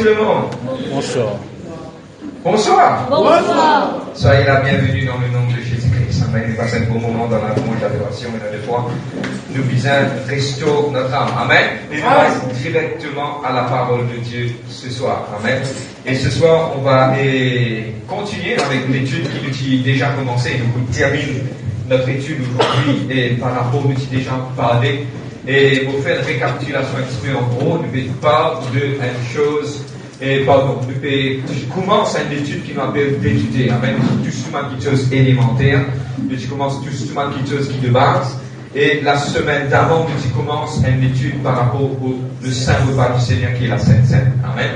tout le monde. Bonsoir. Bonsoir. Bonsoir. Soyez la bienvenue dans le nom de Jésus-Christ. Amen. Nous passons un bon moment dans la louange, l'adoration et la foi. Nous visons restaurer notre âme. Amen. Et nous passons directement à la parole de Dieu ce soir. Amen. Et ce soir, on va continuer avec l'étude qui nous a déjà commencé. Nous terminons notre étude aujourd'hui et par rapport nous avons déjà parlé. Et pour faire une récapitulation un petit peu en gros, nous parlons d'une chose. Et pardon, je commence une étude qui m'appelle d'étudier. Amen. Tout souvent quelque chose élémentaire. Je commence tout souvent quelque chose qui est de base. Et la semaine d'avant, je commence une étude par rapport au Saint Repas du Seigneur qui est la Sainte Seine. Amen.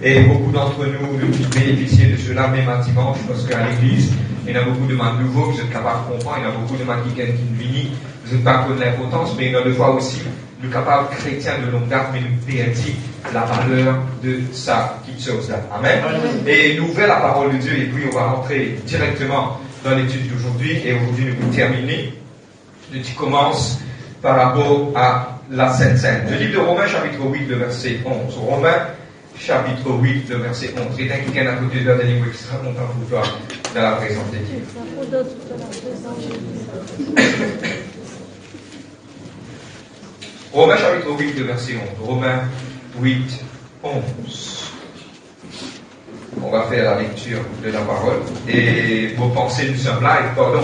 Et beaucoup d'entre nous bénéficient de cela même un dimanche parce qu'à l'église, il y a beaucoup de gens nouveaux que vous êtes capables de comprendre. Il y a beaucoup de gens qui viennent, vous n'êtes pas connaître l'importance, mais il y a des fois aussi, nous capables chrétiens de longue date, mais nous perdons la valeur de ça, petite chose-là. Amen. Et nous ouvrons la parole de Dieu et puis on va rentrer directement dans l'étude d'aujourd'hui. Et aujourd'hui, nous allons terminer. Nous commençons par rapport à la Sainte Seine. Le livre de Romains, chapitre 8, le verset 11. Romains, chapitre 8, le verset 11. Et d'un qui vient à côté de la dernière extra content pour toi dans la présence de Dieu. Romains, chapitre 8, le verset 11. Romains 8, 11. On va faire la lecture de la parole. Et vos pensées, nous sommes live, pardon.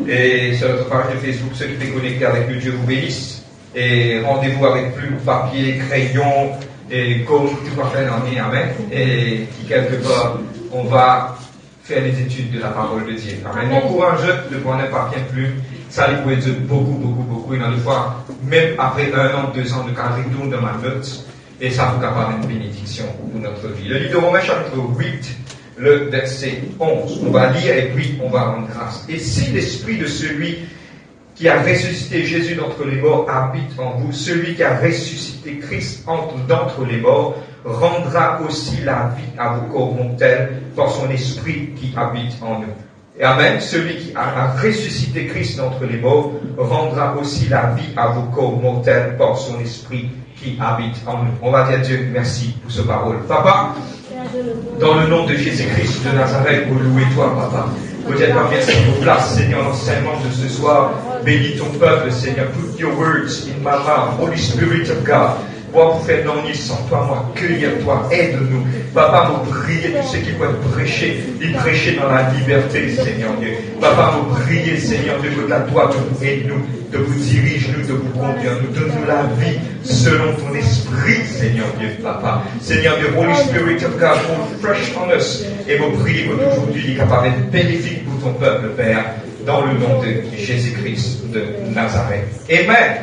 Et sur notre page de Facebook, ceux qui sont connectés avec nous, Dieu vous bénisse. Et rendez-vous avec plume, papier, crayon, et comme tout va faire en amen. Et qui, quelque part, on va faire les études de la parole de Dieu. Amen. M'encourage de prendre un papier, plume. Ça lui peut être beaucoup. Et dans le fois, même après 1 an, 2 ans, de quand je retourne dans ma note, et ça vous avoir une bénédiction pour notre vie. Le livre de Romains, chapitre 8, le verset 11. On va lire et puis on va rendre grâce. Et si l'esprit de celui qui a ressuscité Jésus d'entre les morts habite en vous, celui qui a ressuscité Christ d'entre les morts rendra aussi la vie à vos corps mortels par son esprit qui habite en nous. Et amen. Celui qui a ressuscité Christ d'entre les morts rendra aussi la vie à vos corps mortels par son esprit qui habite en nous. On va dire Dieu merci pour ce parole. Papa, dans le nom de Jésus-Christ de Nazareth, vous louez toi, Papa. Vous êtes pas merci pour place, Seigneur, l'enseignement de ce soir. Bénis ton peuple, Seigneur. Put your words in my mouth, Holy Spirit of God. Moi, vous faire non sans toi, moi, cueillir toi, aide-nous. Papa, vous prier tous ceux qui peuvent prêcher, ils prêcher dans la liberté, Seigneur Dieu. Papa, vous prier, Seigneur Dieu, que la toi de nous aide-nous, de vous dirige-nous, de vous conduire, nous donne-nous la vie selon ton esprit, Seigneur Dieu, Papa. Seigneur Dieu, Holy Spirit of God, fall fresh on us. Et vous prier que aujourd'hui, il est capable d'être bénéfique pour ton peuple, Père, dans le nom de Jésus-Christ de Nazareth. Amen.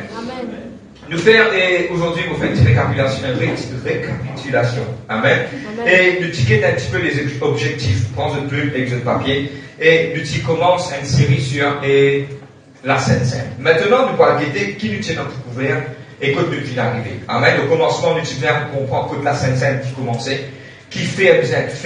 Nous faire aujourd'hui, vous faites une récapitulation. Amen. Et nous tiquer un petit peu les objectifs. Prends une plume et un papier. Et nous commençons une série sur la Sainte Seine. Maintenant, nous allons guetter qui nous tient dans le couvert et quand nous finissons d'arriver. Amen. Au commencement, nous devons comprendre que la Sainte Seine qui commençait. Qui fait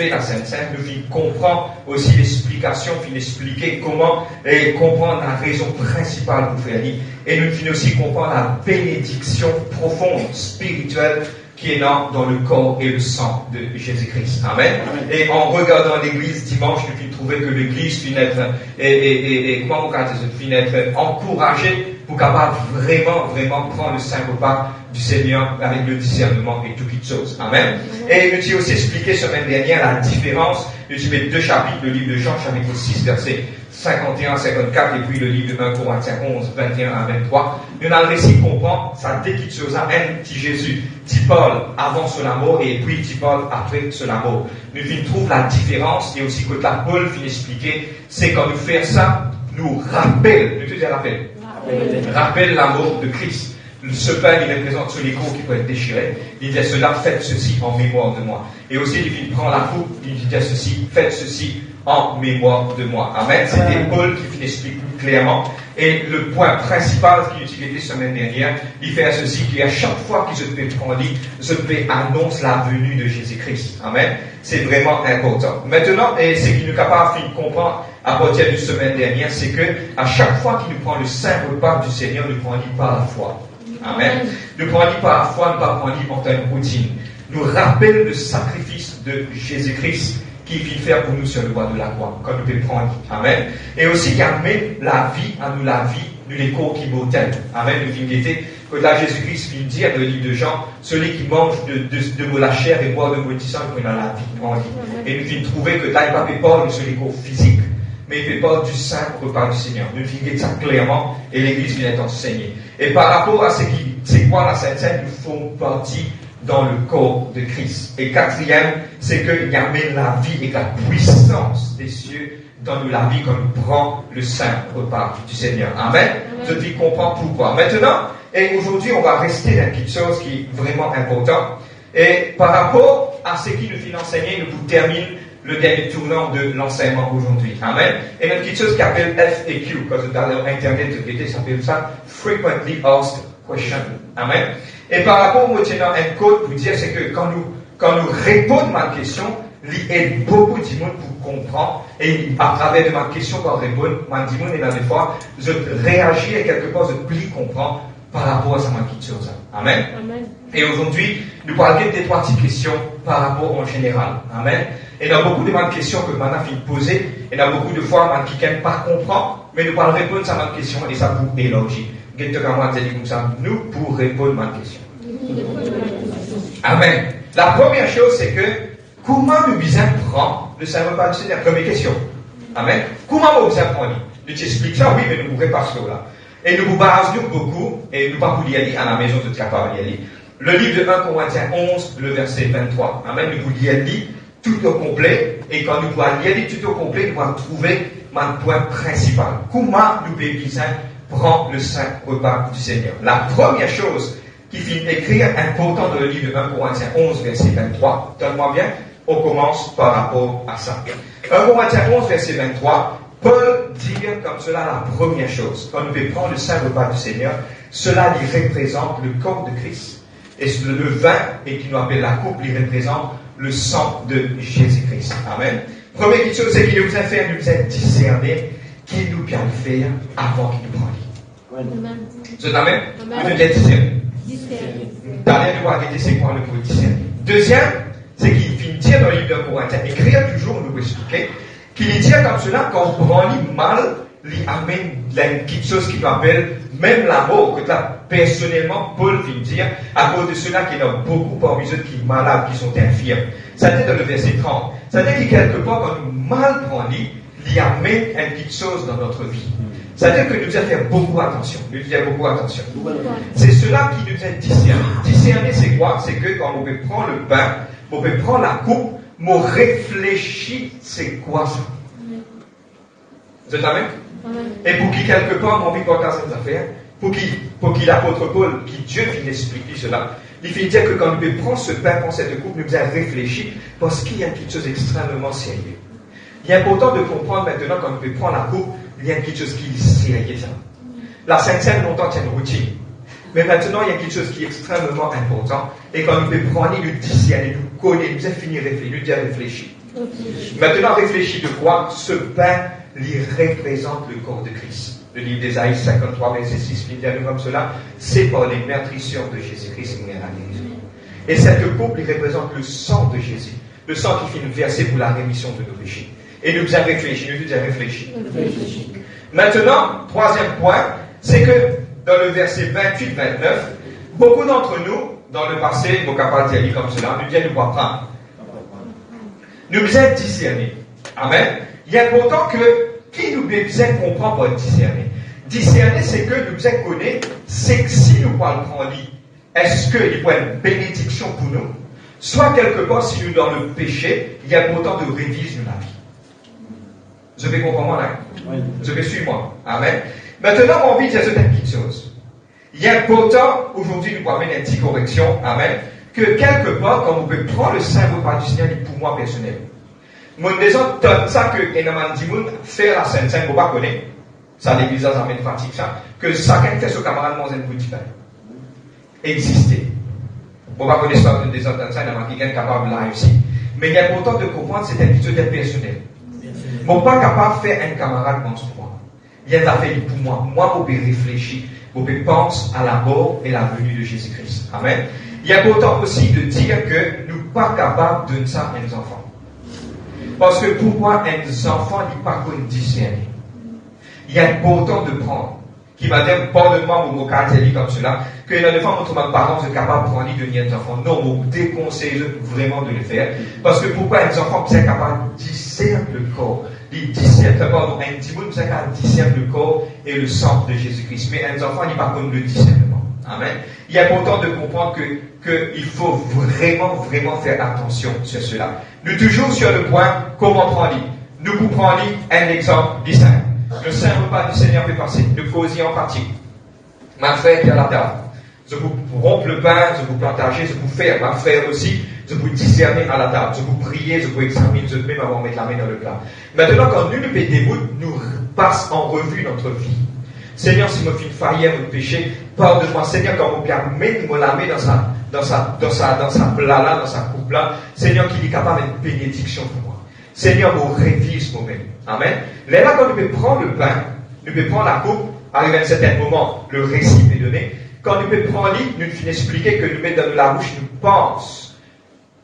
la Sainte Seine, nous comprend aussi l'explication, puis expliquer comment et comprendre la raison principale pour faire lire. Et nous finissons aussi comprendre la bénédiction profonde, spirituelle, qui est là dans le corps et le sang de Jésus-Christ. Amen. Et en regardant l'église dimanche, nous finissons trouver que l'église finit être, comment on finit être encouragée pour capable vraiment prendre le saint repas du Seigneur avec le discernement et toutes les choses. Amen. Et nous t'ai aussi expliqué semaine dernière la différence. Nous t'ai mis 2 chapitres, le livre de Jean, chapitre 6, versets 51 à 54, et puis le livre de 1 Corinthiens 11, 21 à 23. Nous avons réussi à comprendre ça dès qu'il chose à un petit Jésus, petit Paul avant cela mort, et puis petit Paul après cela mort. Nous trouvons la différence, et aussi que la Paul finit expliquer, c'est quand nous faisons ça, nous rappelle, nous te rappelle. Rappelle l'amour de Christ. Ce pain, il représente ce léco qui peut être déchiré. Il dit cela, faites ceci en mémoire de moi. Et aussi, il prend la coupe, il dit ceci, faites ceci en mémoire de moi. Amen. C'était Paul qui explique plus clairement. Et le point principal qu'il utilisait la semaine dernière, il fait ceci, qu'à chaque fois qu'il se peut prendre, ce peut annonce la venue de Jésus-Christ. Amen. C'est vraiment important. Maintenant, et ce qui nous est capable de comprendre à partir de la semaine dernière, c'est que à chaque fois qu'il nous prend le saint repas du Seigneur, nous prenons par la foi. Amen. Nous prenons par la foi, nous ne prenons pas en une routine. nous rappelle le sacrifice de Jésus-Christ qui vient faire pour nous sur le bois de la croix, quand nous pouvons prendre. Amen. Et aussi qui amène la vie à nous, la vie, nous les corps qui mortels. Amen. Nous vient guetter que là Jésus-Christ vient dire dans le livre de Jean, celui qui mange de la chair et boit de mon sang, il prend la vie en vie. Et nous vient trouver que là, il ne fait pas sur les corps physiques, mais il fait pas du saint repas du Seigneur. Nous vient guetter ça clairement et l'Église vient enseigner. Et par rapport à c'est quoi la Sainte Seine, nous faisons partie dans le corps de Christ. Et quatrième, c'est qu'il amène la vie et la puissance des cieux dans nous la vie quand nous prenons le saint repas du Seigneur. Amen. Je dis comprends pourquoi. Maintenant, et aujourd'hui, on va rester dans quelque chose qui est vraiment important. Et par rapport à ce qui nous vient enseigner, nous vous termine le dernier tournant de l'enseignement aujourd'hui. Amen. Et notre quelque chose qui s'appelle FAQ, parce que dans l'internet, ça s'appelle ça Frequently Asked Question. Amen. Et par rapport au tenant un code pour dire, c'est que quand nous répondons à ma question, il aide beaucoup de monde pour comprendre. Et à travers de ma question, quand on répond, moi, dis-moi, et dans des fois, je réagis et quelque part, je plie comprendre par rapport à sa question. Amen. Amen. Et aujourd'hui, nous parlons des trois petites questions par rapport en général. Amen. Et il y a beaucoup de questions que maintenant finit de poser. Et il y a beaucoup de fois, qui ne pas comprendre, mais nous parlons répondre à ma question et ça vous élargit. Nous pour répondre à ma question. Amen. La première chose, c'est que comment nous besoin prendre le Saint repas du Seigneur? Première question. Amen. Comment nous besoin prendre? Nous t'expliquons ça, oui, mais nous vous répassons là. Et nous vous basons beaucoup, et nous pas vous y aller à la maison de capable d'y aller. Le livre de 1 Corinthiens 11, le verset 23. Amen. Nous vous y aller tout au complet, et quand nous vous y aller tout au complet, nous allons trouver mon point principal. Comment nous besoin prend le saint repas du Seigneur. La première chose qui finit d'écrire, important dans le livre de 1 Corinthiens 11, verset 23, donne-moi bien, on commence par rapport à ça. 1 Corinthiens 11, verset 23, Paul dit comme cela la première chose. Quand nous devons prendre le saint repas du Seigneur, cela lui représente le corps de Christ. Et le vin, et qui nous appelle la coupe, lui représente le sang de Jésus-Christ. Amen. Première chose, c'est qu'il nous a fait, nous a discerner qu'il nous vient le faire avant qu'il nous prenne. C'est amen. Vous devez discerner. D'ailleurs, nous allons regarder c'est quoi le mot discerner. Deuxième, c'est qu'il vient dire dans le livre de Corinthiens, écrire toujours, nous expliquer, qu'il dit comme cela, quand on prend mal, il amène quelque chose qui nous appelle même la mort, que là, personnellement, Paul vient dire, à cause de cela qu'il y en a beaucoup parmi eux qui sont malades, qui sont infirmes. Ça dit dans le verset 30. Ça dit que quelque part, quand nous mal prenons, il amène une petite chose dans notre vie. C'est-à-dire que nous devons faire beaucoup attention. Nous devons faire beaucoup attention. C'est cela qui nous est discerner. Discerner, c'est quoi? C'est que quand on peut prendre le pain, on peut prendre la coupe, on réfléchit, c'est quoi ça? Vous êtes avec? Et pour qui quelque part, on vit pas cette affaire, pour qui l'apôtre Paul, qui Dieu vient expliquer cela, il fait dire que quand nous pouvons prendre ce pain, prendre cette coupe, nous devons réfléchir parce qu'il y a quelque chose d'extrêmement sérieux. Il est important de comprendre maintenant, quand nous prenons la coupe, il y a quelque chose qui est sérieux. La Sainte Seine, longtemps, c'est une routine. Mais maintenant, il y a quelque chose qui est extrêmement important. Et quand nous prenons le discerner, nous connaissons, nous avons fini de réfléchir. Maintenant, réfléchir de quoi? Ce pain, il représente le corps de Christ. Le livre d'Ésaïe 53, verset 6, il dit comme cela, c'est par les meurtrissures de Jésus-Christ qu'il y a la guérison. Et cette coupe, il représente le sang de Jésus. Le sang qui finit versé pour la rémission de nos péchés. Et nous devons réfléchir, nous devons réfléchir. Maintenant, troisième point, c'est que dans le verset 28-29, beaucoup d'entre nous, dans le passé, nous sommes capables d'y aller comme cela, nous devons nous apprendre. Nous devons discerner. Amen. Il est important que qui nous devons comprendre par discerner. Discerner, c'est que nous devons connaître, c'est que si nous parlons en lit, est-ce qu'il y a une bénédiction pour nous? Soit quelque part, si nous sommes dans le péché, il est important de réviser la vie. Je vais comprendre là. Oui. Je vais suivre moi. Amen. Maintenant, on vit de dire une petite chose. Il est important, aujourd'hui, nous amener une petite correction. Amen. Que quelque part, quand on peut prendre le saint repas du Seigneur, pour moi personnel. Mon disant, ça que Enaman Dimoun fait la Sainte Seine, vous ne pas connaître. Ça, l'église a amené fatigue, ça. Que chacun fait ce camarade dans un bout différent. Exister. Vous ne pas connaître ça, des autres ça, il y a quelqu'un capable là aussi. Mais il est important de comprendre, c'est un petit peu personnel. Je ne suis pas capable de faire un camarade pense pour moi. Il y a des affaires pour moi. Moi, je peux réfléchir. Je peux penser à la mort et la venue de Jésus-Christ. Amen. Il est important aussi de dire que nous ne sommes pas capables de ça à nos enfants. Parce que pourquoi un enfant n'est pas qu'on discerner? Il est important de prendre. Qui m'a dit, pardonne-moi mon caractère comme cela, que les enfants, notre parents sont capables de prendre de nos enfants. Non, on déconseille vraiment de le faire. Parce que pourquoi les enfants sont capables de discerner le corps? Ils discernent, pardon, un petit bout, sont capables de discerner le corps et le sang de Jésus-Christ. Mais un enfant n'est pas comme le discernement. Amen. Il est important de comprendre qu'il faut vraiment faire attention sur cela. Nous toujours sur le point, comment prendre? Nous vous prenons un exemple du Saint. Le Saint repas du Seigneur fait passer. Nous faisons en pratique. Ma frère qui est à la table. Je vous rompe le pain, je vous partager, je vous faire. Ma frère aussi, je vous discerner à la table. Je vous prier, je vous examiner, je même avant de mettre la main dans le plat. Maintenant, quand nous nous déboute, nous passe en revue notre vie. Seigneur, si je fais une faillite, mon péché, pardonne-moi. Seigneur, quand on permet de me la mettre dans sa plat là, dans sa coupe là, Seigneur, qu'il est capable d'être bénédiction pour moi. Seigneur, vous révise ce moment. Amen. Là, quand nous pouvons prendre le pain, nous pouvons prendre la coupe, arrivé à un certain moment, le récit est donné. Quand nous pouvons prendre l'île, nous pouvons expliquer que nous mettons dans la bouche, nous pensons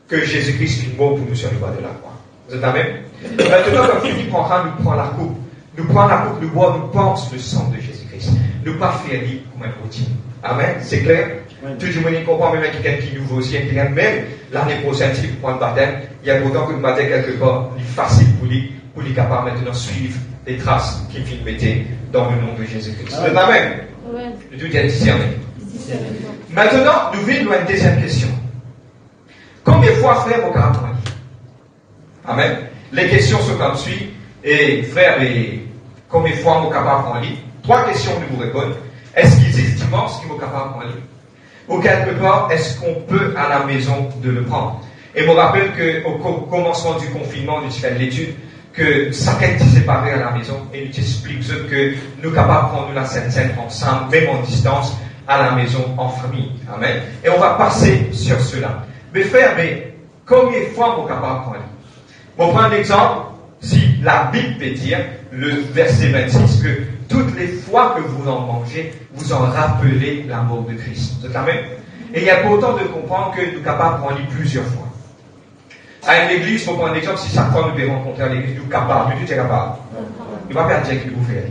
que Jésus-Christ est mort pour nous sur le bois de la croix. Vous êtes amen? Maintenant, quand Philippe prendra, nous prenons la coupe. Nous prenons la coupe, nous bois, nous pensons le sang de Jésus-Christ. Nous pas faire l'île comme une routine. Amen. C'est clair? Tout le monde comprend, même quelqu'un qui nous veut aussi, même l'année prochaine, si vous prenez le baptême, il y a pourtant que le baptême quelque part, il est facile pour lui capable maintenant suivre les traces qu'il vient mettre dans le nom de Jésus-Christ. Amen. Amen. Tout est discerné. Maintenant, nous venons à une deuxième question. Combien de fois, frère, au caractère? Amen. Les questions sont comme suit. Et frère, combien de fois mon capable en lit? 3 questions nous vous répondent. Est-ce qu'il existe dimanche qui est capable en lit? Ou quelque part, est-ce qu'on peut à la maison de le prendre? Et je me rappelle qu'au commencement du confinement, nous faisons l'étude, que chacun est séparé à la maison et nous explique que nous sommes capables de prendre la Sainte-Seine ensemble, même en distance, à la maison, en famille. Amen. Et on va passer sur cela. Mais frère, combien de fois on est capable de prendre? On prend un exemple. Si la Bible peut dire, le verset 26, que toutes les fois que vous en mangez, vous en rappelez la mort de Christ. Vous êtes amen? Et il est important de comprendre que nous sommes capables de prendre plusieurs fois. À une église, pour prendre un exemple, si chaque fois nous devons rencontrer à l'église, nous sommes capables, nous sommes capables. Il ne va pas dire que nous faire.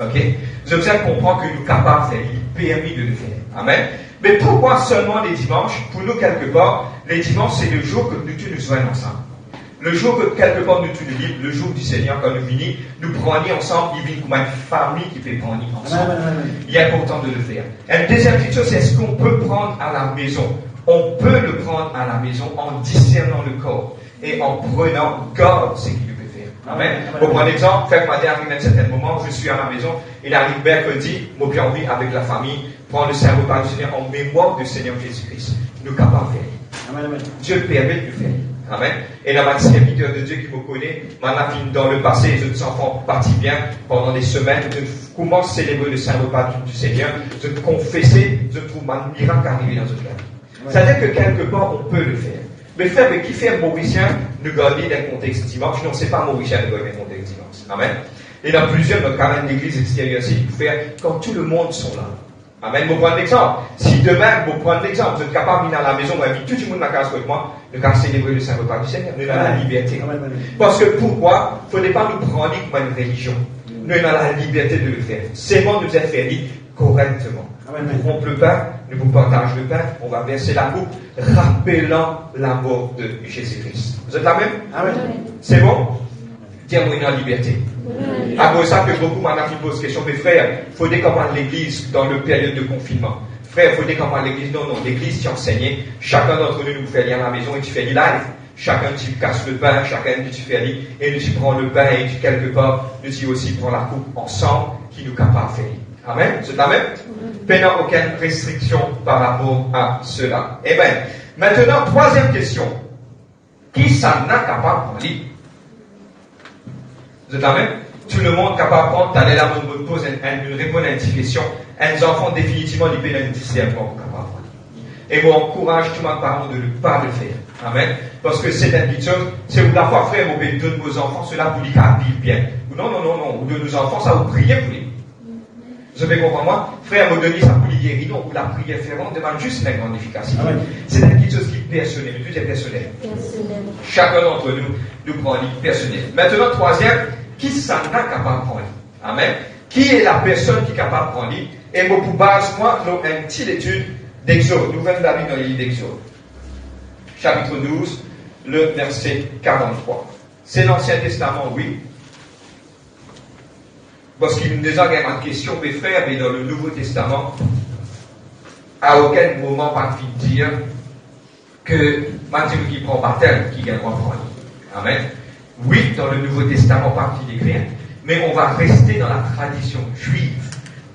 Ok? Vous avez besoin de comprendre que nous sommes capables de faire, il est permis de le faire. Amen? Mais pourquoi seulement les dimanches? Pour nous, quelque part, les dimanches, c'est le jour que nous tous nous joignons ensemble. Le jour que quelque part nous tous nous libres, le jour du Seigneur, quand nous venons, nous prenons ensemble, il vient comme une famille qui peut prendre ensemble. Il est important de le faire. Et une deuxième petite chose, c'est est-ce qu'on peut prendre à la maison? On peut le prendre à la maison en discernant le corps et en prenant garde ce qu'il peut faire. Amen. Pour prendre l'exemple, frère Madé arrive à un certain moment, je suis à la maison, il arrive mercredi, moi j'ai envie avec la famille, prendre le Saint repas du Seigneur en mémoire du Seigneur Jésus-Christ. Nous sommes capables de faire. Dieu permet de le faire. Amen. Et la serviteur de Dieu qui me connaît, maintenant, dans le passé, les autres enfants partis bien pendant des semaines, je commence à célébrer le Saint repas du Seigneur, je confessais, je trouve un miracle arrivé dans notre vie. C'est-à-dire que quelque part, on peut le faire. Mais frère, mais qui fait un Mauricien, nous garder dans le contexte dimanche? Non, c'est pas Mauricien de garder dans le contexte dimanche. Amen. Et dans plusieurs, notre carême d'église extérieure aussi, il faut faire quand tout le monde sont là. Amen. Vous prenez l'exemple. Si demain, vous prenez l'exemple, vous êtes capable de venir à la maison, vous invitez tout le monde à la case avec moi, nous allons célébrer le Saint repas du Seigneur. Nous avons la liberté. Parce que pourquoi? Il ne faut pas nous prendre comme une religion. Nous avons la liberté de le faire. C'est bon de nous être fait correctement. Nous rompons le pain, nous vous partageons le pain, on va verser la coupe, rappelant la mort de Jésus-Christ. Vous êtes là même? Amen. C'est bon? Tiens-moi en liberté. À cause de ça que beaucoup maintenant qui posent question, mais frère, il faut décommander l'église dans le période de confinement. Frère, il faut décommander l'église. Non, l'église qui enseignait, chacun d'entre nous fait lire à la maison et tu fais du live. Chacun tu casses le pain, chacun tu fais lire, et nous tu prends le pain et tu quelque part, nous tu aussi prends la coupe ensemble qui nous capable de faire. Amen. C'est amen. Pendant aucune restriction par rapport à cela. Eh bien, maintenant, troisième question. Qui s'en a capable de lire? Vous êtes amen? Tout le monde capable de prendre, t'allais là, on me pose une réponse à une question. Un enfant, définitivement, il peut être discernement capable. Et moi, encourage tout le monde parent de ne pas le faire. Amen. Parce que c'est une petite chose, c'est où la foi, frère, vous pouvez donner vos enfants, cela vous dit qu'à vivre bien. Non, ou de nos enfants, ça vous priez pour lui. Vous avez compris moi? Frère, me donner ça pour les guérir, non, pour la prière fervente, demande juste la grande efficacité. C'est une petite chose qui est personnelle, tout est personnel. Chacun d'entre nous, nous prend un livre personnel. Maintenant, troisième, qui s'en a capable de prendre? Amen. Qui est la personne qui est capable de prendre? Et moi, pour base, moi, nous avons une petite étude d'Exode. Nous venons d'habiter dans le livre d'Exode. Chapitre 12, le verset 43. C'est l'Ancien Testament, oui. Parce qu'il nous a une question, mes frères, mais dans le Nouveau Testament, à aucun moment pas de dire que Matthieu qui prend baptême, qui vient comprendre. Amen. Oui, dans le Nouveau Testament, pas qui décrit, mais on va rester dans la tradition juive.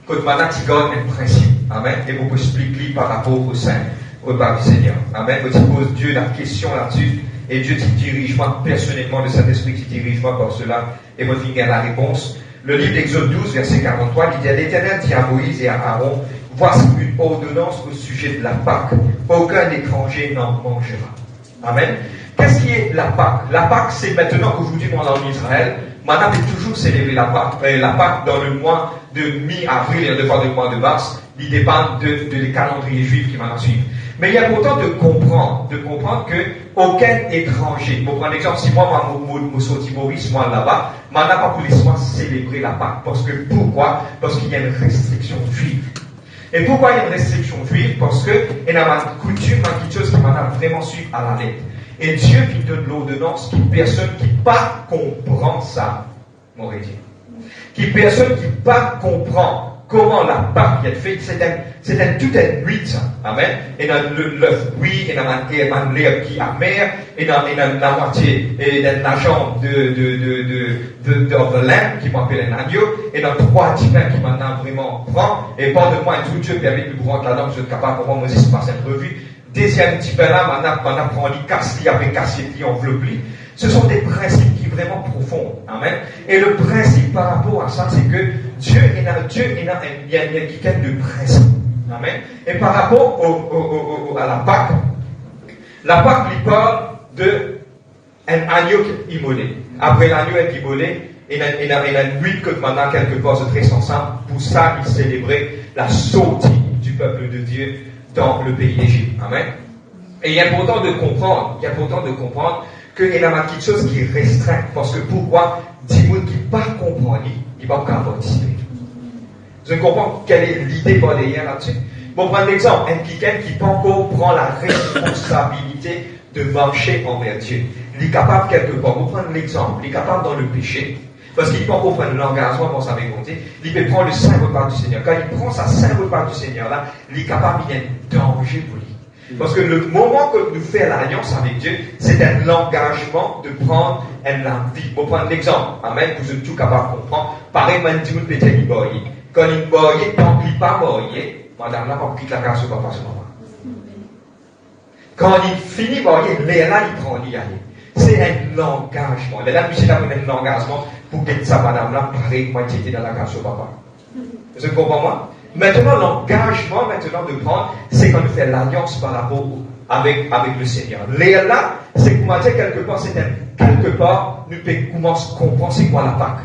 Quand maintenant, tu gardes un principe. Amen. Et vous pouvez expliquer par rapport au Saint, au Père du Seigneur. Amen. Vous pose Dieu la question là-dessus. Et Dieu te dirige moi personnellement, le Saint-Esprit qui dirige moi par cela. Et vous finissez la réponse. Le livre d'Exode 12, verset 43, il dit à l'Éternel dit à Moïse et à Aaron, voici une ordonnance au sujet de la Pâque. Aucun étranger n'en mangera. Amen. Qu'est-ce qui est la Pâque? La Pâque, c'est maintenant, aujourd'hui, dans Israël, maintenant, on peut toujours célébrer la Pâque dans le mois de mi-avril et le mois de mars. Il dépend des calendriers juifs qui vont suivre. Mais il est important de comprendre que aucun étranger, pour prendre l'exemple, si moi, je sorti Maurice, moi là-bas, maintenant pas pour les soins célébrer la Pâque. Parce que pourquoi? Parce qu'il y a une restriction juive. Et pourquoi il y a une restriction juive? Parce que il y a une coutume, quelque chose qui m'a vraiment suivre à la lettre. Et Dieu qui donne l'ordonnance, qui personne qui pas comprend ça, m'aurait dit. Qui personne qui pas comprend comment la Pâque est faite, c'est toute une nuit, ça. Amen. Et dans l'œuf, oui, et dans l'herbe qui est amère, et dans la moitié, et dans la jambe de l'âme, qui m'appelle un agneau, et dans 3 divins qui maintenant vraiment prend, et pardonne-moi, tout Dieu permet de prendre la langue, je suis capable de Moïse passe une revue. Deuxième divin là, maintenant prend les casse, après casser, les enveloppe. Ce sont des principes qui sont vraiment profonds. Amen. Et le principe par rapport à ça, c'est que Dieu il y a quelqu'un de principe. Amen. Et par rapport à la Pâque, il parle d'un agneau immolé. Après l'agneau est immolé, il y a une nuit que maintenant quelque part se trace ensemble. Pour ça, il célébrait la sortie du peuple de Dieu dans le pays d'Égypte. Amen. Et il est important de comprendre qu'il y a quelque chose qui est restreint. Parce que pourquoi? Si vous qui ne pas comprendre, il ne va pas participer. Je comprends quelle est l'idée par derrière là-dessus. Bon, prendre l'exemple, quelqu'un qui pas encore prend la responsabilité de marcher envers Dieu. Il est capable quelque part, vous prenez l'exemple, il est capable dans le péché, parce qu'il peut encore prendre l'engagement pour sa volonté, il peut prendre le saint repas du Seigneur. Quand il prend sa saint repas du Seigneur là, il est capable, il y a un danger pour lui. Parce que le moment que nous faisons l'alliance avec Dieu, c'est un engagement de prendre une vie. Pour prendre l'exemple, amen, vous êtes tout capable de comprendre. Pareil, même si vous peut-être boyer. Quand il boyer, tant qu'il pas boyer, madame là, pas quitte la case, pas ce moment. Quand il finit boyer, là, il prend l'y aller. C'est un engagement. Là, c'est un engagement pour que ça, madame là, pareil, moi, j'étais dans la case au papa. Vous comprenez moi? Maintenant, l'engagement de prendre, c'est quand on fait l'alliance par rapport avec le Seigneur. Là, c'est comment dire quelque part, nous commençons à comprendre c'est quoi la Pâque.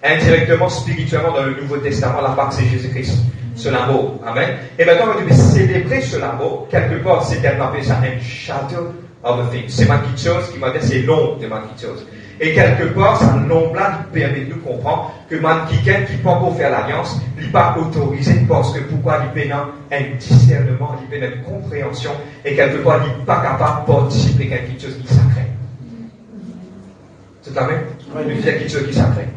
Indirectement, spirituellement, dans le Nouveau Testament, la Pâque, c'est Jésus-Christ. C'est l'amour. Amen. Et maintenant, on devait célébrer ce l'amour. Quelque part, c'est un appelé ça un shadow of a thing. C'est ma petite chose qui m'a dit, c'est l'ombre de ma petite chose. Et quelque part, ça l'ombre-là nous permet de nous comprendre que quelqu'un qui peut encore faire l'alliance, il n'est pas autorisé parce que pourquoi il peut avoir un discernement, il peut avoir une compréhension, et quelque part, il n'est pas capable de participer à quelque chose qui est sacré. C'est la même? Il fait quelque chose qui est sacré.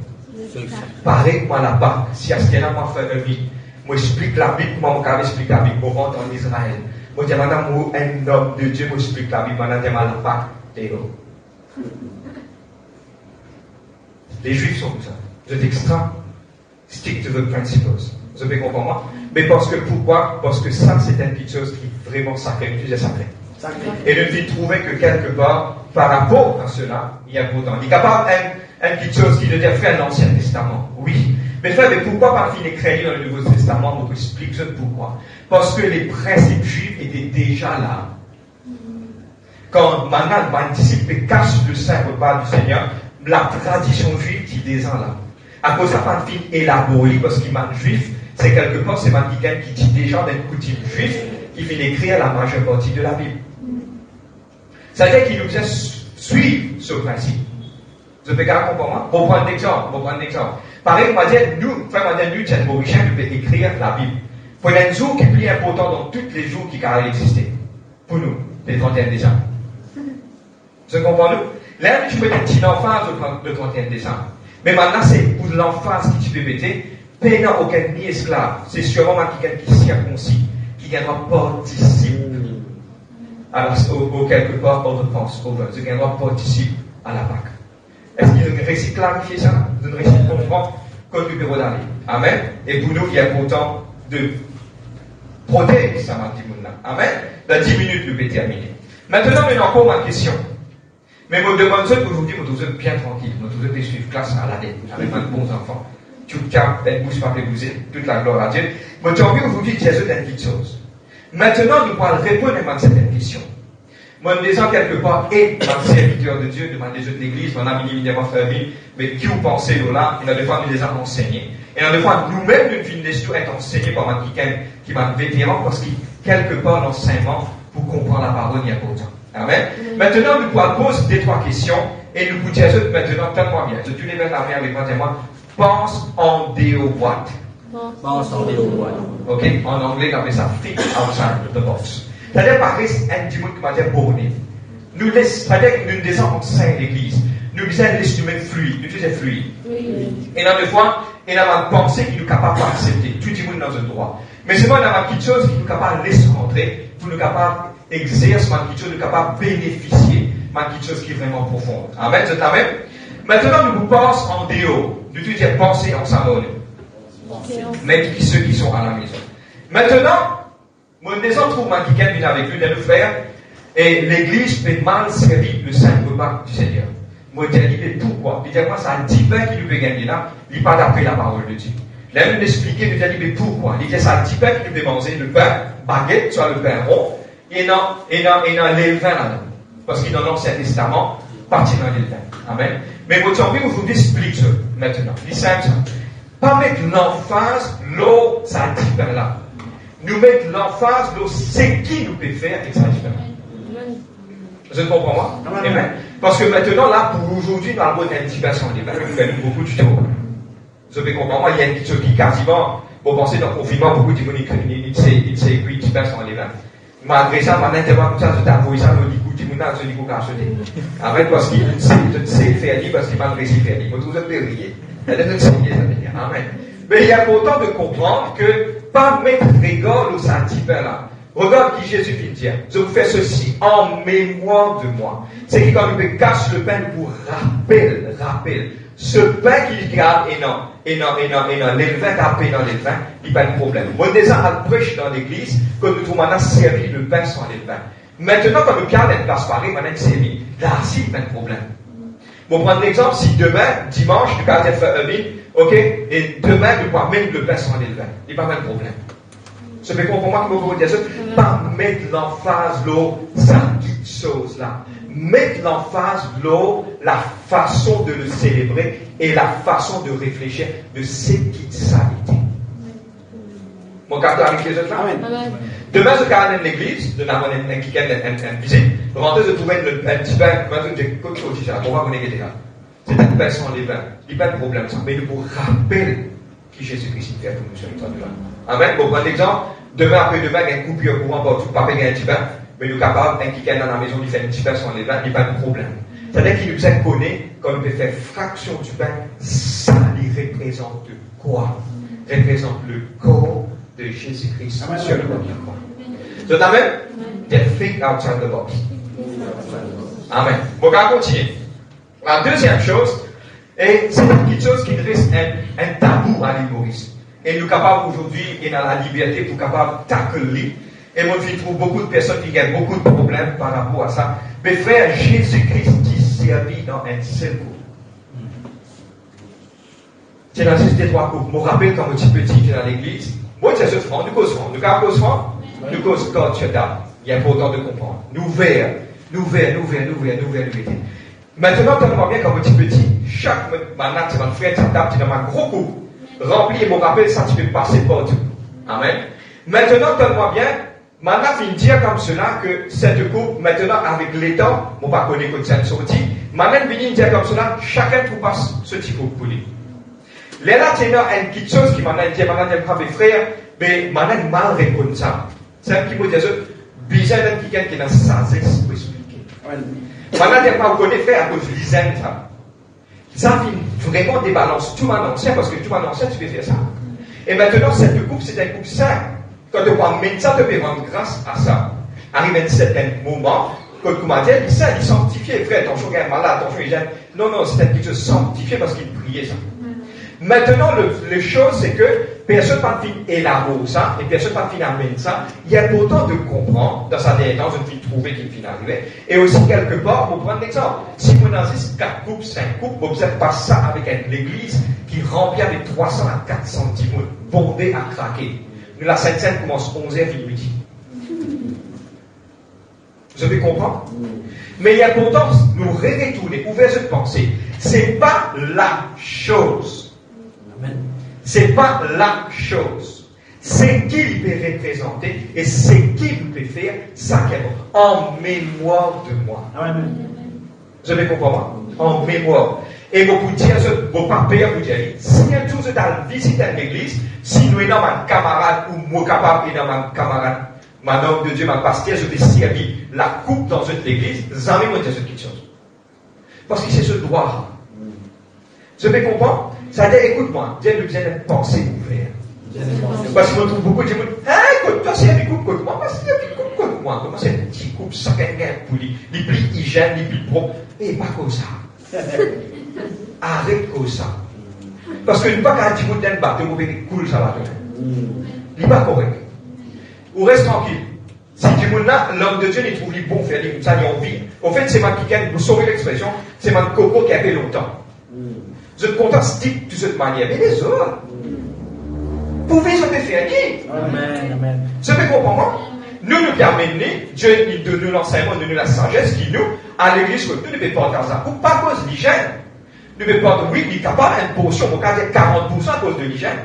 Pareil, moi, la Pâque, si à ce qu'il y a moi, faire une vie, moi, j'explique la Bible, moi, je explique la Bible, moi, je rentre en Israël. Moi, je dis, madame, un homme de Dieu, moi, j'explique la Bible, madame, je dis, la Pâque, t'es Les Juifs sont comme ça. Vous êtes extra stick to the principles. Vous avez compris moi? Mais parce que pourquoi? Parce que ça, c'est une petite chose qui est vraiment sacrée. Tu dis sacré. Et le fait trouver que quelque part, par rapport à cela, il y a pourtant. Il est capable une petite chose qui veut dire faire l'Ancien Testament. Oui. Mais frère, mais pourquoi pas finir créé dans le Nouveau Testament? On vous explique pourquoi. Parce que les principes juifs étaient déjà là. Quand maintenant, un disciple cache le saint repas du Seigneur, la tradition juive qui descend là. À cause de la fin élaborée, parce qu'il m'a juif, C'est quelque part, c'est quelqu'un qui dit déjà d'une coutume juive, qui vient écrire la majeure partie de la Bible. C'est-à-dire qu'il nous fait suivre ce principe. Vous pouvez comprendre pour moi? Pour prendre un exemple. Pareil, on va dire, nous, c'est Mauricien, nous pouvons écrire la Bible. Pour un jour qui est plus important dans tous les jours qui ont existé. Pour nous, les 31 décembre. Vous comprenez? Là, tu peux être petit enfant le 31 décembre. Mais maintenant, c'est pour l'enfance qui tu peux péter, payant aucun ni esclave. C'est sûrement quelqu'un qui est circoncis, qui gagnera participe. Alors, quelque part, on repense, je gagnera participe à la Pâque. Est-ce qu'il y a une récit clarifier ça? Une récit comprendre comme nous pouvons aller. Amen. Et pour nous, il est important de protéger ça, là. Amen. Dans 10 minutes, nous pouvons terminer. Maintenant, il y a encore ma question. Mais je me demande aujourd'hui, vous êtes bien tranquille. Vous êtes suivre classe à l'année, avec un bons enfants. Tout cas, elle bouge pas bouger, toute la gloire à Dieu. Mais j'ai envie aujourd'hui de dire une petite chose. Maintenant, nous allons répondre à cette question. Moi, nous disons quelque part, et dans le serviteur de Dieu, devant les jeunes de l'église, on a évidemment fait vie, mais qui vous pensez là, il y a des fois, nous les avons enseignés. Et il y a des fois, nous-mêmes, nous finissons être enseignés par quelqu'un qui va être vétéran, parce qu'il, quelque part, l'enseignement, pour comprendre la parole, il y a pourtant. Amen. Maintenant, nous pourrons poser 2-3 questions, et nous vous dire maintenant, tellement bien. Je te lève la main avec moi, dis-moi, pense en Déo what? Pense en Déo what? Ok, en anglais, on appelle ça think outside the box. C'est-à-dire, par exemple, un petit mot qui m'a dit borné. Nous laissons, c'est-à-dire que nous disons en sein l'église. Nous disons l'instrument fluide, nous disons fluide. Oui. Et dans des fois, il y a une pensée qui nous capable d'accepter. Tout le monde dans un droit. Mais c'est moi, il y a une petite chose qui nous capable de laisser rentrer, pour nous capable d'exercer, une petite chose nous capable de bénéficier, une petite chose qui est vraiment profonde. Amen, c'est amen. Maintenant, nous vous passons en déo. Nous disons penser ensemble. Même ceux qui sont à la maison. Maintenant, mon maison trouve un qui vient avec lui de nous faire, et l'église peut mal servir le saint repas du Seigneur. Moi, je dis, pourquoi? Il dit, moi, c'est un petit pain qui nous peut gagner là, il part d'après la parole de Dieu. Là, il nous expliquer, il dit, mais pourquoi? Il dit, c'est un petit pain qui nous peut manger, le pain baguette, soit le pain rond, et dans les vins là-dedans. Parce qu'il dans l'Ancien Testament, partie dans les vins. Amen. Mais votre envie, je vous explique ça maintenant. Il dit simple ça. Pas mettre l'emphase, l'eau, c'est un petit pain là. Nous mettre l'emphase, l'eau, c'est qui nous peut faire exactement. Vous comprenez moi? Amen. Parce que maintenant, là, pour aujourd'hui, nous avons un petit peu sans débat. Nous faisons beaucoup de tutos. Vous avez compris moi? Il y a une petite chose qui quasiment, vous pensez dans le confinement, beaucoup de gens il s'est écrit petit peu sans débat. Malgré ça, maintenant, comme ça, je t'avoue ça, je dis, écoute, tu m'as dit, qu'on a acheté. Amen, parce qu'il sait faire dire, parce qu'il m'a réussi à faire dire. Vous avez rire. Elle est enseignée, ça veut dire. Amen. Mais il y a pourtant de comprendre que, pas mettre rigole au saint-typin là. Regarde qui Jésus vient dire. Je vous fais ceci en mémoire de moi. C'est qui quand il cache le pain pour rappel. Ce pain qu'il garde et non, les vins tapés dans les vins, il n'y a pas de problème. Moi, déjà, à le prêche dans l'église, que nous trouvons maintenant servir le pain sans les vins. Maintenant, quand le garde est place pareil, maintenant, c'est servi. Là, si, il n'y a pas de problème. Bon, prendre l'exemple, si demain, dimanche, le garde est fait ok, et demain, nous pourrons mettre le pain sans les vins. Il n'y a pas de problème. Ce fait pour moi que vous dire ça, pas mettre l'emphase l'eau, ça petite chose là. Mettre l'emphase l'eau, la façon de le célébrer et la façon de réfléchir de cette petite salité. Mon gars, avec les autres là? Amen. Demain, je carne l'église, nous avons une visite, rentrer de trouver un petit pain, j'ai quelque chose déjà, on va connaître là. C'est un pain sans les vins. Il n'y a pas de problème ça, mais nous vous rappelle qui Jésus-Christ fait pour nous sur le temps de là. Amen. Bon, prendre l'exemple. Demain, après-demain, il y a une coupure courant pour tout, pas payer un petit pain, mais nous sommes capables, un qui est dans la maison, il fait un petit pain sans les vins, il n'y a pas de problème. C'est-à-dire qu'il nous connaît, quand on peut faire fraction du pain, ça lui représente quoi? Représente le corps de Jésus-Christ sur le premier corps. Donc, amen? Then think outside the box. Amen. Bon, on va continuer. La deuxième chose, et c'est une petite chose qui reste un tabou à l'humorisme. Et nous sommes capables aujourd'hui, et dans la liberté, pour capables de tacler. Et moi, je trouve beaucoup de personnes qui ont beaucoup de problèmes par rapport à ça. Mais frère, Jésus-Christ qui servit dans un seul coup. C'est dans ces 3 coupes. Je me rappelle quand j'étais petit, j'étais dans l'église. Moi, c'est ce franc, nous cause franc. Nous cause franc, nous cause God, il y a important de comprendre. Nous verrons. Maintenant, tu vois bien quand j'étais petit, chaque maintenant, c'est mon frère, ça tape, tu as un gros coup. rempli et me rappelle ça, tu peux passer partout. Amen. Maintenant, donne-moi bien, maintenant, il dire comme cela que cette coupe, maintenant, avec l'État, on va connaître que c'est sorti, maintenant, il dire comme cela, chacun trouve pas ce petit coupe pour lui. Là, il y a une petite chose qui m'a dit, maintenant, il y a mes frères, mais maintenant, mal répondre ça. C'est un petit peu de ça, bizarre d'un quelqu'un qui n'a ça, c'est expliqué. Maintenant, il y a pas reconnaître frère à cause de l'hygiène, ça. Ça fait vraiment des balances. Tout mon ancien, parce que tout mon ancien, tu peux faire ça. Et maintenant, cette coupe, c'est un coupe sain. Quand tu prends ça, tu peux rendre grâce à ça. Arrive à un certain moment, quand tu m'as dit, il est sanctifié, frère, attention, il est malade, attention, il est. Non, non, c'est quelque chose sanctifié parce qu'il priait ça. Maintenant, les choses, c'est que personne n'a fini élaborer ça, et personne n'a fini amener ça. Il est important de comprendre, dans sa dernière temps, je me suis trouvé qu'il finit arrivé. Et aussi, quelque part, pour prendre l'exemple, si vous avez 4 coupes, 5 coupes, vous n'observez pas ça avec l'église qui remplit avec 300 à 400 timons, bondés à craquer. Nous, la Sainte-Seine commence 11h et midi. Vous avez compris? Mais il est important de nous retourner, ouvrir cette pensée. C'est pas la chose. C'est pas la chose. C'est qui il peut représenter et c'est qui il peut faire ça en mémoire de moi. Amen. Vous avez compris? En mémoire. Et beaucoup de dire, vos pères vous disent, si un jour vous allez visiter l'église, si nous sommes un camarade ou moi capable et dans un camarade, ma homme de Dieu, ma pasteur, je vais servir la coupe dans une église, jamais moi dire quelque chose. Parce que c'est ce droit. Vous avez compris? Ça veut dire, écoute-moi, Dieu nous vient de penser ouvert. Parce que je trouve beaucoup de gens, écoute-toi, c'est une coupe contre moi, parce qu'il y a une coupe contre moi. Comment c'est une petite coupe, ça gagne pour lui, les plus hygiène, les plus propres, et pas comme ça. Arrête comme ça. Parce que nous pas qu'un petit bout d'un bateau, vous pouvez cool ça va donner. Il n'est pas correct. Ou reste tranquille. Si du monde là, l'homme de Dieu, il trouve les bons faire, ça, il a envie. Au fait, c'est ma piquette, vous saurez l'expression, c'est ma coco qui a fait longtemps. Vous êtes content stick de cette manière. Mais les autres, pouvez se faire dire. Amen, amen. Vous savez comprendre? Nous nous permettons, Dieu nous donne l'enseignement, nous donne la sagesse qui nous, à l'église, nous ne pouvons pas faire ça. Ou pas à cause de l'hygiène. Nous ne pouvons pas, oui, il est capable d'une portion, on va dire 40% à cause de l'hygiène.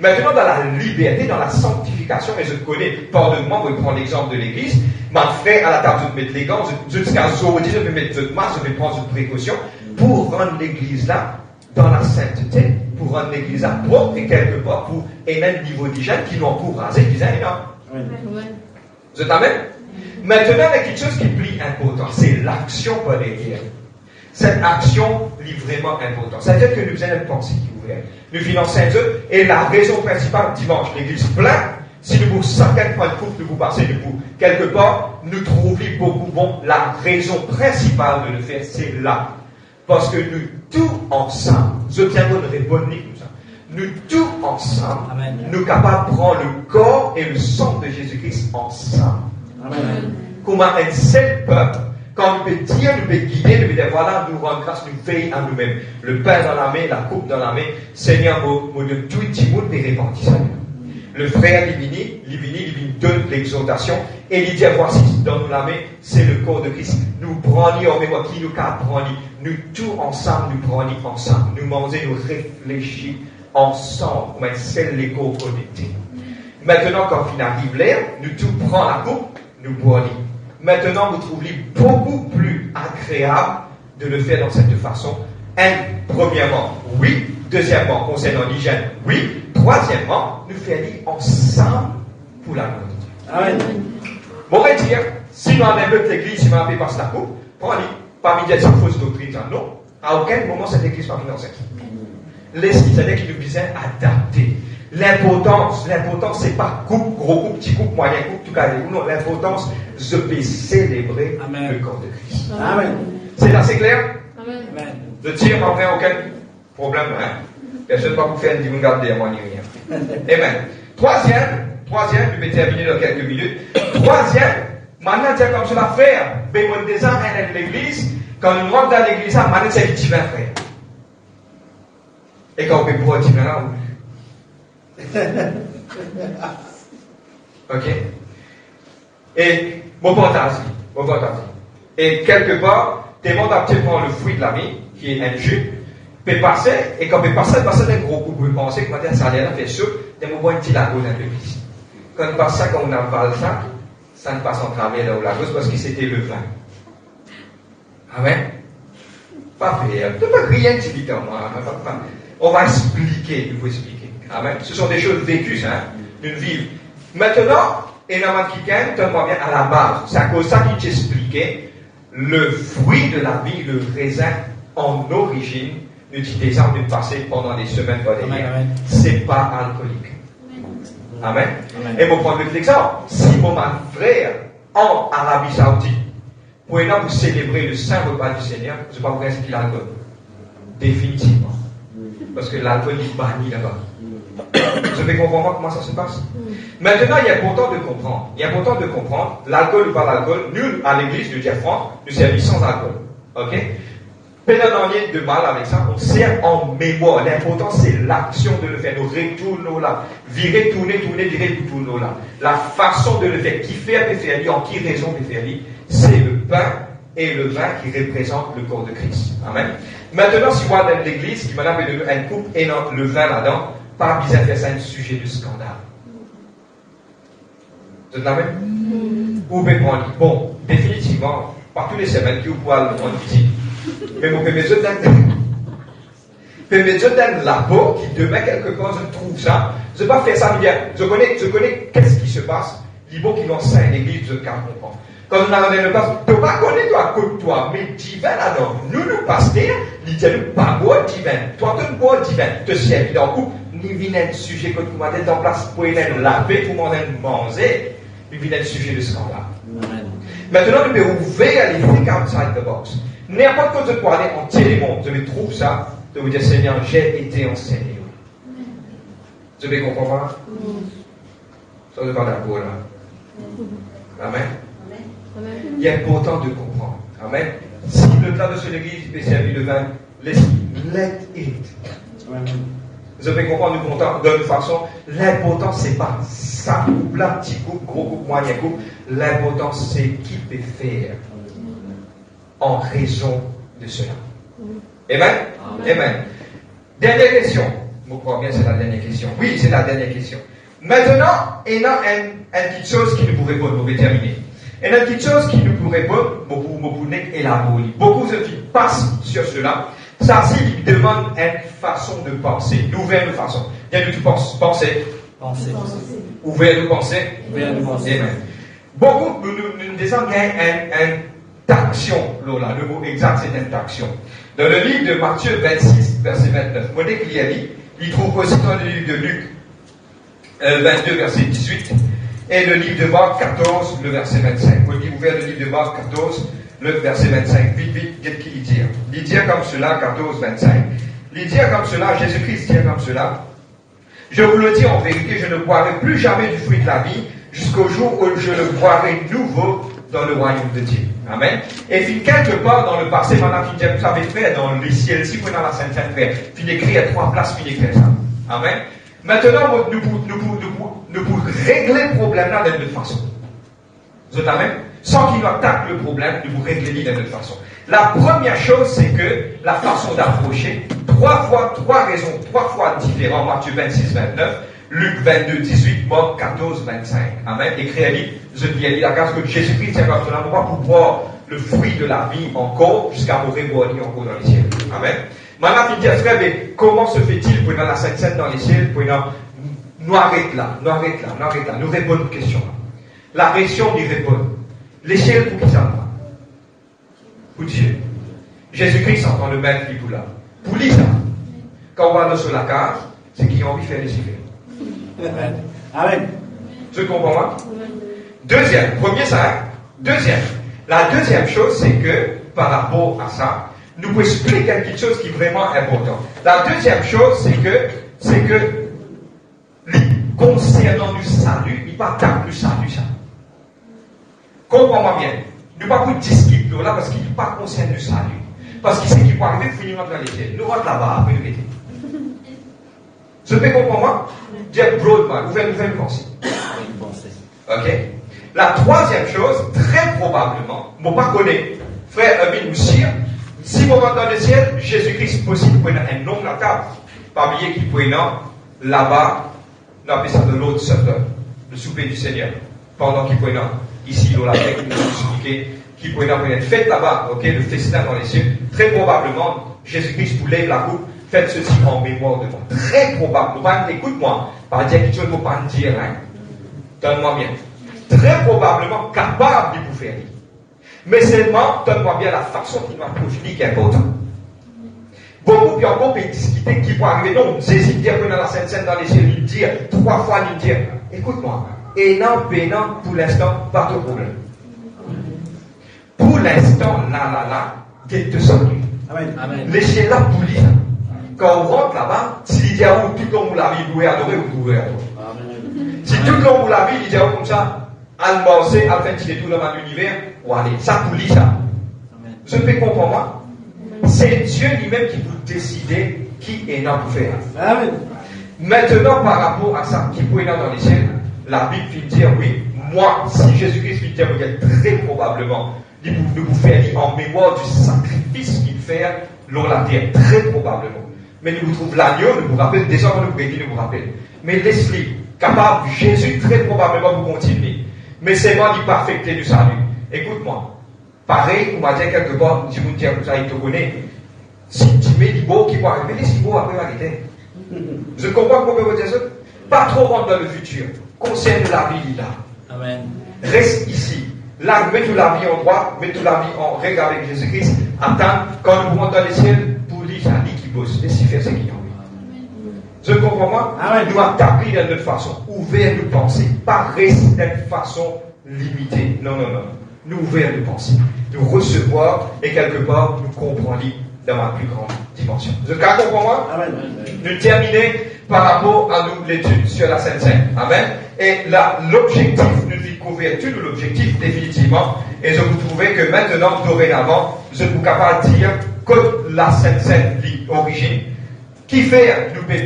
Maintenant, dans la liberté, dans la sanctification, et je connais, pardonne-moi, je vais prendre l'exemple de l'église, ma frère à la table, je vais mettre les gants, jusqu'à Zodi, je vais mettre de masque, je vais prendre une précaution pour rendre l'église là, dans la sainteté, pour rendre l'église là propre et quelque part pour aimer le niveau d'hygiène qui nous encourage, qui disait non. Vous êtes amen? Maintenant, il y a quelque chose qui est plus important, c'est l'action par derrière. Cette action est vraiment importante. C'est-à-dire que nous avons une pensée qui est ouverte. Nous finançons Dieu et la raison principale, dimanche, l'église pleine, si nous vous savez pas de coupe, nous vous passez de vous. Quelque part, nous trouvons beaucoup bon. La raison principale de le faire, c'est là. Parce que nous, tous ensemble, je tiens à répondre comme ça. Nous, tous ensemble, Amen. Nous capables de prendre le corps et le sang de Jésus-Christ ensemble. Amen. Comme un seul peuple. Quand nous pouvons dire, nous pouvons guider, nous pouvons dire, voilà, nous rendons grâce, nous veillons à nous-mêmes. Le pain dans la main, la coupe dans la main. Seigneur, mon Dieu, tout le monde peut répondre. Le frère, il donne l'exhortation, et il dit, voici, dans nous la main, c'est le corps de Christ. Nous prenons en mémoire, qui nous prend, nous tous ensemble, nous prenons ensemble. Nous mangeons, nous réfléchissons ensemble, comme c'est les corps connectés. Maintenant, quand il arrive l'air, nous tous prenons la coupe, nous boivons. Maintenant, vous trouvez beaucoup plus agréable de le faire dans cette façon. Premièrement, oui. Deuxièmement, concernant l'hygiène, oui. Troisièmement, nous faisons ensemble pour la gloire de Dieu. Amen. Bon, on va dire, si nous avons un peu l'église, si nous avons passé la coupe, prenez, pas médiatique fausse doctrine, non. À aucun moment, cette église pas financée. L'esprit, c'est-à-dire qu'il nous disait adapter. L'importance, c'est pas coupe, gros coupe, petit coupe, moyen coupe, tout cas, non, l'importance, je peux célébrer Amen. Le corps de Christ. Amen. C'est là, c'est clair? Amen. Je tire en vrai aucun problème, hein? Personne ne va vous faire une divine garde derrière moi, ni rien. Amen. Troisième, je vais terminer dans quelques minutes. Troisième, maintenant, c'est comme cela faire, bémol des ans, de l'église, quand nous rentrons dans l'église, maintenant, c'est le divin frère. Et quand on peut boire divin là, ok? Et, mon fantasme. Et quelque part, tes mondes à prendre le fruit de la vie, qui est un jus, peut passer, et quand peut passer d'un gros coup, vous pensez que ça a l'air fait chaud, et vous voyez un petit lago dans le plus. Quand on passe ça, quand on avale ça, ça ne passe en travers là au lago, parce que c'était le vin. Amen. Pas faire. Ne pas rien typiquement. On va expliquer, il faut expliquer. Amen. Ce sont des choses vécues, hein, d'une vie. Maintenant, et dans ma quelqu'un, donne-moi bien à la base. C'est à cause de ça qu'il t'expliquait le fruit de la vie, le raisin en origine, ne dit des arbres de passer pendant des semaines, pas des mois. C'est pas alcoolique. Amen. Amen. Et pour prendre l'exemple, si mon frère en Arabie Saoudite, pour vous célébrer le saint repas du Seigneur, je ne sais pas vous dire qu'il l'alcool. Définitivement. Parce que l'alcool est banni là-bas. Vous avez compris comment ça se passe? Maintenant, il est important de comprendre. Il est important de comprendre, l'alcool ou pas l'alcool, nous, à l'église de Diafran, nous servons sans alcool. Ok? Pénal de mal avec ça, on sert en mémoire. L'important, c'est l'action de le faire. Nous retournons là. Virer, tourner, virer, tourner là. La façon de le faire. Qui fait faire, en qui raison de faire, c'est le pain et le vin qui représentent le corps de Christ. Amen. Maintenant, si moi, dans l'église, qui m'en de une coupe et non, le vin là-dedans, pas besoin de faire ça un sujet de scandale. Vous êtes là même? Vous pouvez prendre. Bon, définitivement, par toutes les semaines, vous pouvez le prendre ici. Mais vous pouvez mettre dans la peau qui demain quelque part je trouve ça. Je ne vais pas faire ça bien. Je connais qu'est-ce qui se passe. Les bons qui l'enseignent l'église, je ne comprends. Quand on a dans le passe, tu ne vas pas connaître toi à côté de toi, mais divin alors. Nous pasteurs, nous disons pas boire divin. Toi, tu ne bois divin. Tu sais, dans le coup, nous venons un sujet que tu m'as dit en place pour aller laver, pour m'en manger. Nous venons un sujet de scandale. Maintenant, nous pouvons ouvrir les think outside the box. N'importe quoi de parler en télémon, je vais trouver ça, de vous dire Seigneur, j'ai été enseigné. Je vais comprendre. Ça ne va pas d'accord là. Amen. Il est important de comprendre. Amen. Si le plat de son église peut servir le vin, let it. Vous avez comprendre de toute façon, l'important c'est pas ça coupe là, petit coupe, gros coupe, moyen coupe. L'important c'est qui peut faire en raison de cela. Amen. Amen. Dernière question. Je crois bien c'est la dernière question. Oui, c'est la dernière question. Maintenant, il y a une petite chose qui nous pourrait pas nous terminer. Et une petite chose qui nous pourrait pas, beaucoup élaborer. Beaucoup de gens qui passent sur cela. Ça, c'est demande une façon de penser, une nouvelle façon. Bien de tout penser. Ouvert de penser. Amen. Beaucoup nous descendons une action. Là, le mot exact, c'est une action. Dans le livre de Matthieu 26, verset 29, moi, dès qu'il y a dit, il trouve aussi dans le livre de Luc 22, verset 18, et le livre de Marc 14, le verset 25. Vous dites, ouvert le livre de Marc 14, le verset 25. Vite, qu'est-ce qu'il dit? Il dit comme cela, 14, 25. Il dit comme cela, Jésus-Christ dit comme cela. Je vous le dis en vérité, je ne boirai plus jamais du fruit de la vie jusqu'au jour où je le boirai nouveau dans le royaume de Dieu. Amen. Et puis, quelque part dans le passé, maintenant, vous avez fait dans le ciel, si vous êtes dans la Sainte-Sainte Frère, puis écrit à 3 places, puis écrit ça. Amen. Maintenant, nous pouvons régler le problème-là de notre façon. Vous êtes amen? Sans qu'il nous attaque le problème, nous pouvons régler de notre façon. La première chose, c'est que la façon d'approcher, 3 raisons, 3 fois différentes, Matthieu 26, 29, Luc 22, 18, Marc 14, 25. Amen. Écrit à lui, je dis à lui, la grâce que Jésus-Christ tient comme cela, pas pour boire le fruit de la vie encore, jusqu'à mourir boire encore dans les ciels. Amen. Maintenant, il dit, frère, mais comment se fait-il pour dans la Sainte-Sainte dans les ciels, pour nous arrête là. Nous répondons aux questions là. La réaction nous répond. Les ciels, pour qui ça va? Pour Dieu. Jésus-Christ entend le maître qui est là. Pour lui, ça. Quand on va sur la case, c'est qu'il a envie de faire les civils. Amen. Je comprends moi? Deuxième, premier ça. Deuxième. La deuxième chose, c'est que, par rapport à ça, nous pouvons expliquer quelque chose qui est vraiment important. La deuxième chose, c'est que, concernant le salut, il n'y a pas tant le salut, ça. Comprends-moi bien. Nous ne pouvons pas discuter là parce qu'il n'est pas concerné le salut. Parce qu'il sait qu'il peut arriver finir dans les ciels. Nous rentrons là-bas, après nous mettons. Je peux comprendre moi? Jeff Broadman, vous faites une pensée. Ok? La troisième chose, très probablement, je ne pas connaître frère Amin Moussir, Si vous rentrez dans le ciel, Jésus-Christ possible pour un nom la table. Parmi eux qui pouvait là-bas, on appelle ça de l'autre supper, le souper du Seigneur. Pendant qu'il pouvait ici, dans la tête, nous expliquer qui pouvait être fait là-bas, ok, le festin dans les cieux. Très probablement, Jésus-Christ vous lève la coupe, faites ceci en mémoire de moi. Très probablement, écoute-moi, pas dire quelque chose, il ne faut pas me dire, hein. Donne-moi bien. Très probablement capable de vous faire dire. Mais seulement, donne-moi bien la façon qui m'approche, qui est important. Beaucoup qui encore peuvent discuter qui peut arriver. Non, j'hésite dire que dans la Sainte Seine, dans les cieux, lui dire, 3 fois lui dire, écoute-moi, énorme, pénant, pour l'instant, pas de problème. Pour l'instant, là, qu'il te salue. Amen. Laissez-la pour lui. Quand on rentre là-bas, s'il dit à vous, tout le long où la vie, vous pouvez adorer, vous pouvez adorer. Si tout le long où la vie, il dit à vous comme ça, à le morcer, à faire tirer tout le monde de l'univers, ou allez, ça pour lui, ça. Je peux comprendre, moi. C'est Dieu lui-même qui vous décide qui est là pour faire. Amen. Maintenant, par rapport à ça, qui peut être dans les ciels, la Bible fait dire, oui, moi, si Jésus-Christ fait dire, vous êtes très probablement, de vous faire en mémoire du sacrifice qu'il fait lors la terre, très probablement. Mais nous vous trouvons l'agneau, nous vous rappelle, déjà, nous vous rappelle. Mais laisse-le, capable, Jésus, très probablement, vous continuez. Mais c'est moi qui parfecté du salut. Écoute-moi. Pareil, on m'a dit quelque part, si vous me dites que ça, il te connaît. Si tu mets du beau qui va arriver, si beau après l'arrêter. Je comprends pourquoi vous dites ça. Pas trop rentrer dans le futur. Concerne la vie là. Amen. Reste ici. Là, mets toute la vie en droit, mets toute la vie en règle avec Jésus-Christ. Attends, quand nous rentrons dans les ciels, pour lui, c'est lui qui bosse. Laissez faire ce qu'il a envie. Je comprends moi. Amen. Nous attaquer de notre façon, ouvert de penser, pas rester d'une façon limitée. Non. Nous ouvrir de penser, nous recevoir et quelque part nous comprendre dans ma plus grande dimension. Vous êtes d'accord pour moi? Amen. Nous terminer par rapport à nous l'étude sur la Sainte Seine. Amen. Et là, l'objectif, nous découvrir tout l'objectif définitivement. Et je vous trouvais que maintenant, dorénavant, je vous capable de dire que la Sainte Seine l'origine, qui fait nous bien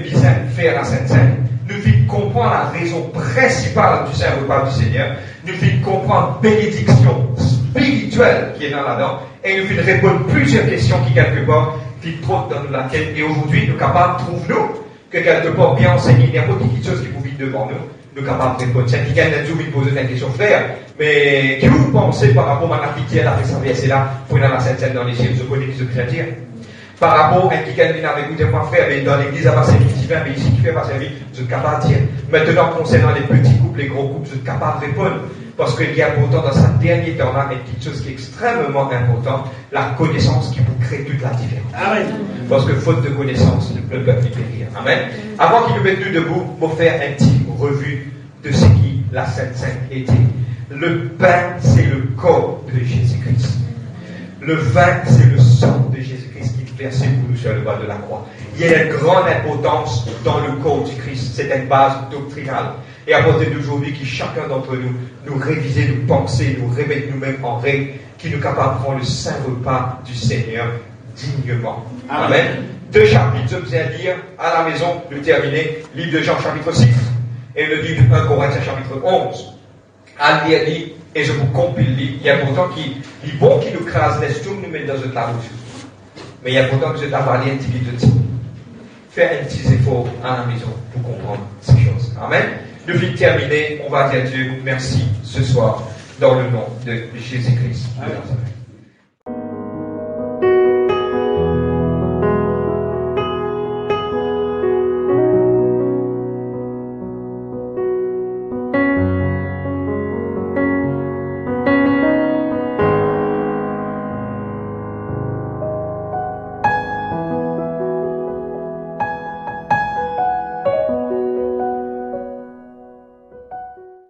faire la Sainte Seine, nous fit comprendre la raison principale du Saint repas du Seigneur, nous fit comprendre bénédiction spirituelle qui est dans là-dedans, et nous fit répondre plusieurs questions qui quelque part fit trop dans la tête. Et aujourd'hui, nous sommes capables, trouve-nous, que quelque part bien enseigné, n'importe quelle chose qui vous vit devant nous, nous sommes capables de répondre. C'est quelqu'un n'a jamais posé la question, frère, mais que vous pensez par rapport à la pitié, la verset là, pour dans la Sainte Seine dans les cieux, je connais ce que je veux dire. Par rapport à quelqu'un qui vient avec vous, des fois, frère, mais dans l'église, à passer vite, mais ici, qui fait passer la vie, vous êtes capable de dire. Maintenant, concernant les petits couples, les gros couples, vous êtes capable de répondre. Parce qu'il y a pourtant dans ce dernier temps-là, une petite chose qui est extrêmement importante, la connaissance qui vous crée toute la différence. Amen. Parce que faute de connaissance, le peuple peut périr. Amen. Avant qu'il nous mette nous debout, pour faire un petit revue de ce qui la Sainte Seine était. Le pain, c'est le corps de Jésus-Christ. Le vin, c'est le sang de Jésus-Christ qui est versé pour nous sur le bas de la croix. Il y a une grande importance dans le corps du Christ. C'est une base doctrinale. Et à partir d'aujourd'hui, qui chacun d'entre nous, nous réviser, nous penser, nous remettre nous-mêmes en règle, qui nous capable de prendre le saint repas du Seigneur dignement. Amen. 2 chapitres, je vous ai à lire à la maison, nous terminer, livre de Jean chapitre 6, et le livre de 1 Corinthiens chapitre 11. À lire, et je vous compile, il y a pourtant qui est bon qui nous crase, laisse tout nous mettre dans une table. Mais il y a pourtant que je t'avalé un petit peu de temps. Faire un petit effort à la maison pour comprendre ces choses. Amen. Nous venons terminer, on va dire Dieu merci ce soir dans le nom de Jésus-Christ.